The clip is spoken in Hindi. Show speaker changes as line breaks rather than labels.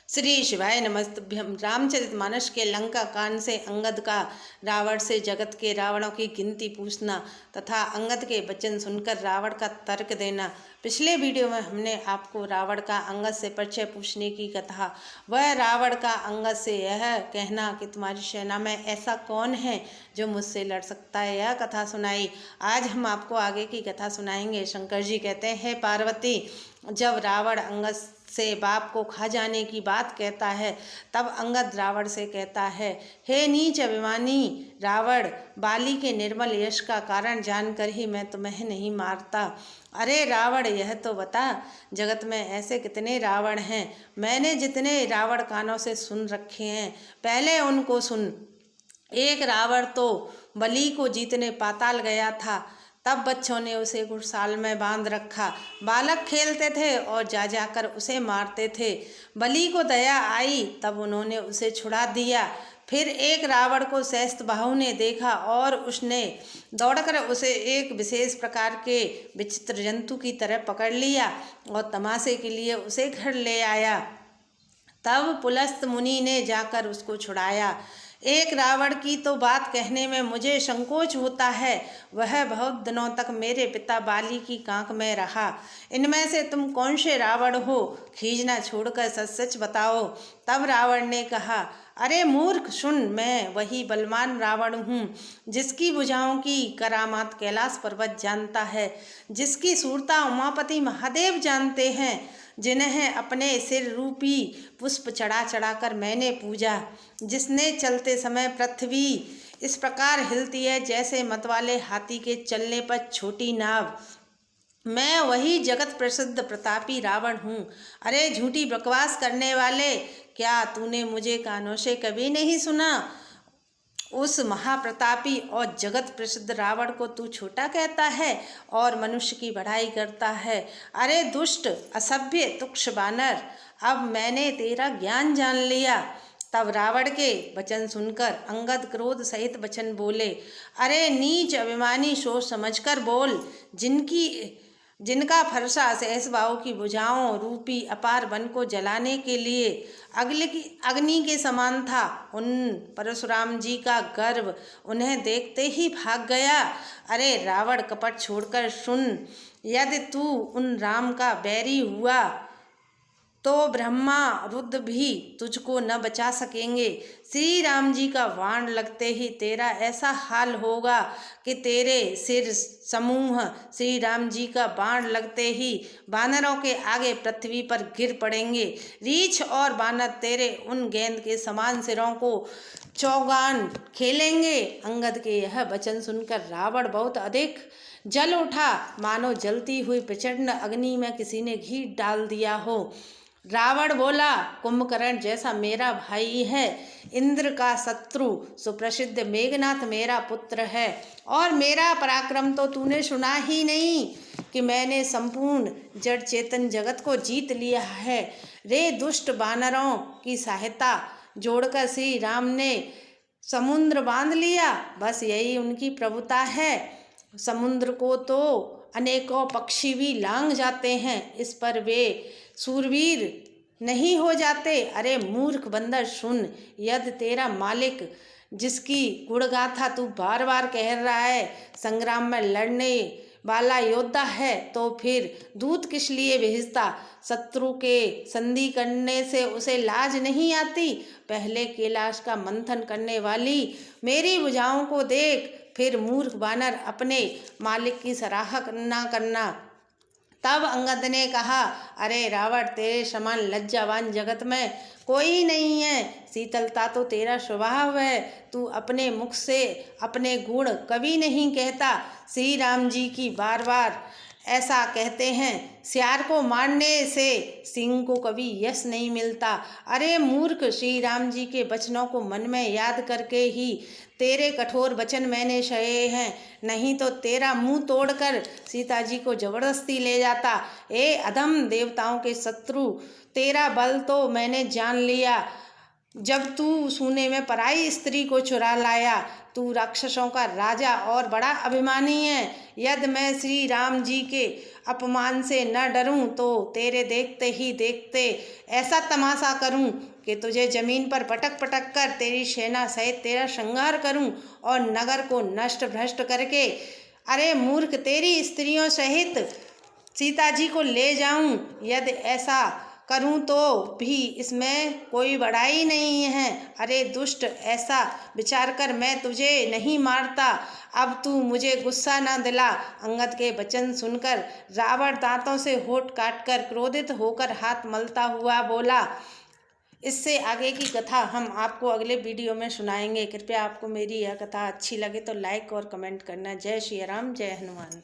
श्री शिवाय नमस्तभ्यम। रामचरितमानस के लंका कांड से अंगद का रावण से जगत के रावणों की गिनती पूछना तथा अंगद के वचन सुनकर रावण का तर्क देना। पिछले वीडियो में हमने आपको रावण का अंगद से परिचय पूछने की कथा, वह रावण का अंगद से यह कहना कि तुम्हारी सेना में ऐसा कौन है जो मुझसे लड़ सकता है, यह कथा सुनाई। आज हम आपको आगे की कथा सुनाएंगे। शंकर जी कहते हैं, पार्वती, जब रावण अंगद से बाप को खा जाने की बात कहता है तब अंगद रावण से कहता है, हे नीच अभिमानी रावण, बाली के निर्मल यश का कारण जानकर ही मैं तुम्हें नहीं मारता। अरे रावण, यह तो बता, जगत में ऐसे कितने रावण हैं? मैंने जितने रावण कानों से सुन रखे हैं, पहले उनको सुन। एक रावण तो बलि को जीतने पाताल गया था, तब बच्चों ने उसे घुड़साल में बांध रखा। बालक खेलते थे और जा जाकर उसे मारते थे। बलि को दया आई तब उन्होंने उसे छुड़ा दिया। फिर एक रावण को सहस्त्रबाहु ने देखा और उसने दौड़कर उसे एक विशेष प्रकार के विचित्र जंतु की तरह पकड़ लिया और तमाशे के लिए उसे घर ले आया। तब पुलस्त मुनि ने जाकर उसको छुड़ाया। एक रावण की तो बात कहने में मुझे संकोच होता है, वह बहुत दिनों तक मेरे पिता बाली की कांख में रहा। इनमें से तुम कौन से रावण हो? खींचना छोड़कर सच सच बताओ। तब रावण ने कहा, अरे मूर्ख, सुन, मैं वही बलवान रावण हूँ जिसकी भुजाओं की करामात कैलाश पर्वत जानता है, जिसकी सूरता उमापति महादेव जानते हैं, जिन्हें अपने सिर रूपी पुष्प चढ़ा चढ़ाकर मैंने पूजा, जिसने चलते समय पृथ्वी इस प्रकार हिलती है जैसे मतवाले हाथी के चलने पर छोटी नाव। मैं वही जगत प्रसिद्ध प्रतापी रावण हूँ। अरे झूठी बकवास करने वाले, क्या तूने मुझे कानों से कभी नहीं सुना? उस महाप्रतापी और जगत प्रसिद्ध रावण को तू छोटा कहता है और मनुष्य की बढ़ाई करता है। अरे दुष्ट, असभ्य, तुक्ष बानर, अब मैंने तेरा ज्ञान जान लिया। तब रावण के वचन सुनकर अंगद क्रोध सहित वचन बोले, अरे नीच अभिमानी, सोच समझकर बोल। जिनका फरसा सहस्त्रबाहु की भुजाओं रूपी अपार वन को जलाने के लिए अग्नि के समान था, उन परशुराम जी का गर्व उन्हें देखते ही भाग गया। अरे रावण, कपट छोड़कर सुन, यदि तू उन राम का बैरी हुआ तो ब्रह्मा रुद्र भी तुझको न बचा सकेंगे। श्री राम जी का बाण लगते ही तेरा ऐसा हाल होगा कि तेरे सिर समूह श्री राम जी का बाण लगते ही बानरों के आगे पृथ्वी पर गिर पड़ेंगे। रीछ और बानर तेरे उन गेंद के समान सिरों को चौगान खेलेंगे। अंगद के यह वचन सुनकर रावण बहुत अधिक जल उठा, मानो जलती हुई प्रचंड अग्नि में किसी ने घी डाल दिया हो। रावण बोला, कुंभकर्ण जैसा मेरा भाई है, इंद्र का शत्रु सुप्रसिद्ध मेघनाथ मेरा पुत्र है, और मेरा पराक्रम तो तूने सुना ही नहीं कि मैंने संपूर्ण जड़ चेतन जगत को जीत लिया है। रे दुष्ट बानरों की सहायता जोड़कर श्री राम ने समुद्र बांध लिया, बस यही उनकी प्रभुता है। समुद्र को तो अनेकों पक्षी भी लांघ जाते हैं, इस पर वे सूरवीर नहीं हो जाते। अरे मूर्ख बंदर, सुन, यदि तेरा मालिक, जिसकी गुणगाथा तू बार बार कह रहा है, संग्राम में लड़ने वाला योद्धा है, तो फिर दूत किस लिए भेजता? शत्रु के संधि करने से उसे लाज नहीं आती? पहले कैलाश का मंथन करने वाली मेरी भुजाओं को देख, फिर मूर्ख बानर अपने मालिक की सराहना करना। तब अंगद ने कहा, अरे रावण, तेरे समान लज्जावान जगत में कोई नहीं है। शीतलता तो तेरा स्वभाव है, तू अपने मुख से अपने गुण कभी नहीं कहता। श्री राम जी की बार बार ऐसा कहते हैं, सियार को मारने से सिंह को कभी यश नहीं मिलता। अरे मूर्ख, श्री राम जी के वचनों को मन में याद करके ही तेरे कठोर वचन मैंने सहे हैं, नहीं तो तेरा मुंह तोड़कर सीता जी को जबरदस्ती ले जाता। ए अधम, देवताओं के शत्रु, तेरा बल तो मैंने जान लिया। जब तू सूने में पराई स्त्री को चुरा लाया, तू राक्षसों का राजा और बड़ा अभिमानी है। यदि मैं श्री राम जी के अपमान से न डरूं तो तेरे देखते ही देखते ऐसा तमाशा करूं कि तुझे जमीन पर पटक पटक कर तेरी सेना सहित तेरा संहार करूं और नगर को नष्ट भ्रष्ट करके, अरे मूर्ख, तेरी स्त्रियों सहित सीता जी को ले जाऊं। यदि ऐसा करूं तो भी इसमें कोई बड़ाई नहीं है। अरे दुष्ट, ऐसा विचार कर मैं तुझे नहीं मारता। अब तू मुझे गुस्सा न दिला। अंगद के वचन सुनकर रावण दांतों से होंठ काटकर क्रोधित होकर हाथ मलता हुआ बोला। इससे आगे की कथा हम आपको अगले वीडियो में सुनाएंगे। कृपया आपको मेरी यह कथा अच्छी लगे तो लाइक और कमेंट करना। जय श्री राम, जय हनुमान।